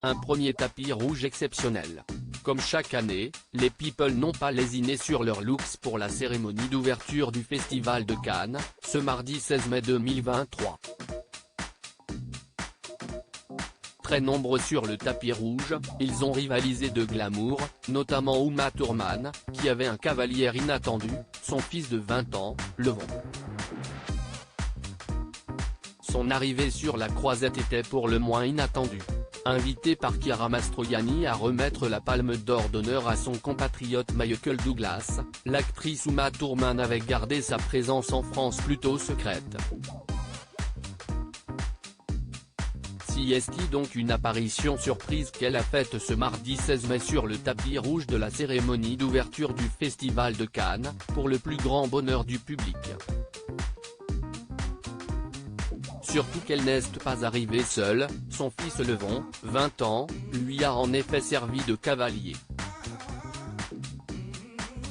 un premier tapis rouge exceptionnel. Comme chaque année, les People n'ont pas lésiné sur leurs looks pour la cérémonie d'ouverture du Festival de Cannes, ce mardi 16 mai 2023. Très nombreux sur le tapis rouge, ils ont rivalisé de glamour, notamment Uma Thurman, qui avait un cavalier inattendu, son fils de 20 ans, Levon. Son arrivée sur la croisette était pour le moins inattendue. Invitée par Chiara Mastroianni à remettre la palme d'or d'honneur à son compatriote Michael Douglas, l'actrice Uma Thurman avait gardé sa présence en France plutôt secrète. Si est donc une apparition surprise qu'elle a faite ce mardi 16 mai sur le tapis rouge de la cérémonie d'ouverture du Festival de Cannes, pour le plus grand bonheur du public. Surtout qu'elle n'est pas arrivée seule, son fils Levon, 20 ans, lui a en effet servi de cavalier.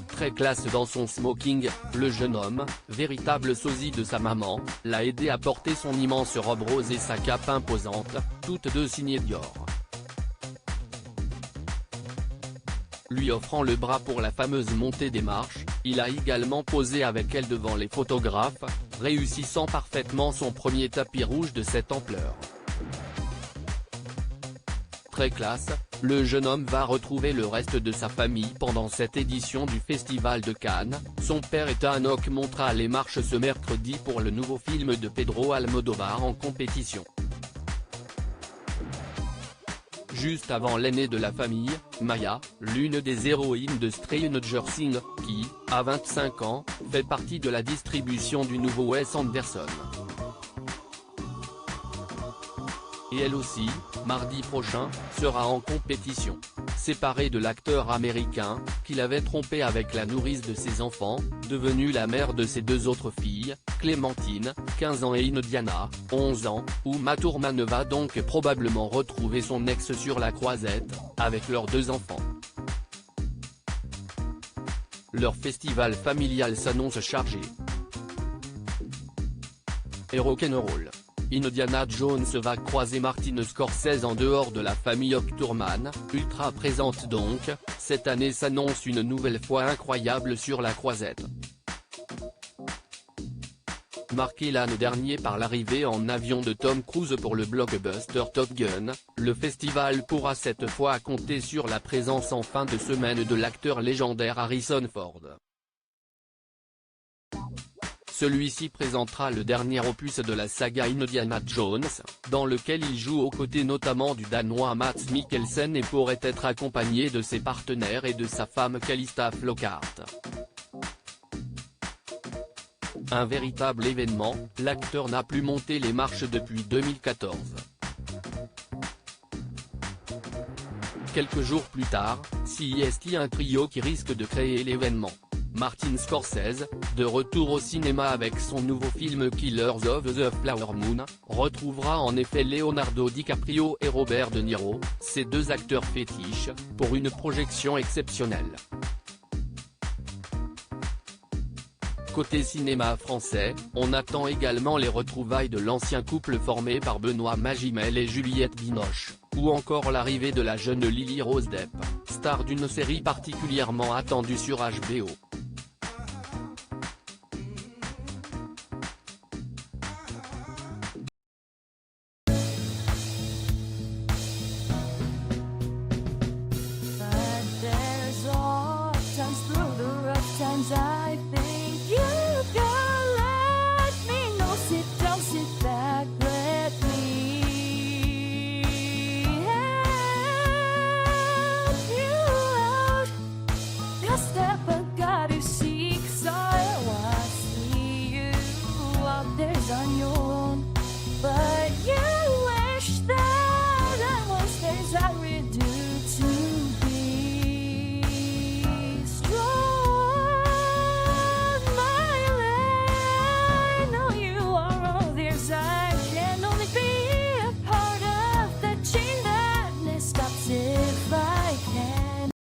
Très classe dans son smoking, le jeune homme, véritable sosie de sa maman, l'a aidé à porter son immense robe rose et sa cape imposante, toutes deux signées Dior. Lui offrant le bras pour la fameuse montée des marches, il a également posé avec elle devant les photographes, réussissant parfaitement son premier tapis rouge de cette ampleur. Très classe, le jeune homme va retrouver le reste de sa famille pendant cette édition du Festival de Cannes. Son père Ethan Hawke montra les marches ce mercredi pour le nouveau film de Pedro Almodóvar en compétition. Juste avant l'aînée de la famille, Maya, l'une des héroïnes de Stranger Things, qui, à 25 ans, fait partie de la distribution du nouveau Wes Anderson. Et elle aussi, mardi prochain, sera en compétition. Séparée de l'acteur américain, qui l'avait trompée avec la nourrice de ses enfants, devenue la mère de ses deux autres filles, Clémentine, 15 ans et Indiana, 11 ans, Uma Thurman va donc probablement retrouver son ex sur la croisette, avec leurs deux enfants. Leur festival familial s'annonce chargé. Et rock'n'roll. Indiana Jones va croiser Martin Scorsese en dehors de la famille Thurman, ultra présente donc, cette année s'annonce une nouvelle fois incroyable sur la croisette. Marqué l'année dernière par l'arrivée en avion de Tom Cruise pour le blockbuster Top Gun, le festival pourra cette fois compter sur la présence en fin de semaine de l'acteur légendaire Harrison Ford. Celui-ci présentera le dernier opus de la saga Indiana Jones, dans lequel il joue aux côtés notamment du Danois Mads Mikkelsen et pourrait être accompagné de ses partenaires et de sa femme Calista Flockhart. Un véritable événement, l'acteur n'a plus monté les marches depuis 2014. Quelques jours plus tard, CIST un trio qui risque de créer l'événement. Martin Scorsese, de retour au cinéma avec son nouveau film Killers of the Flower Moon, retrouvera en effet Leonardo DiCaprio et Robert De Niro, ses deux acteurs fétiches, pour une projection exceptionnelle. Côté cinéma français, on attend également les retrouvailles de l'ancien couple formé par Benoît Magimel et Juliette Binoche, ou encore l'arrivée de la jeune Lily Rose Depp, star d'une série particulièrement attendue sur HBO. I think you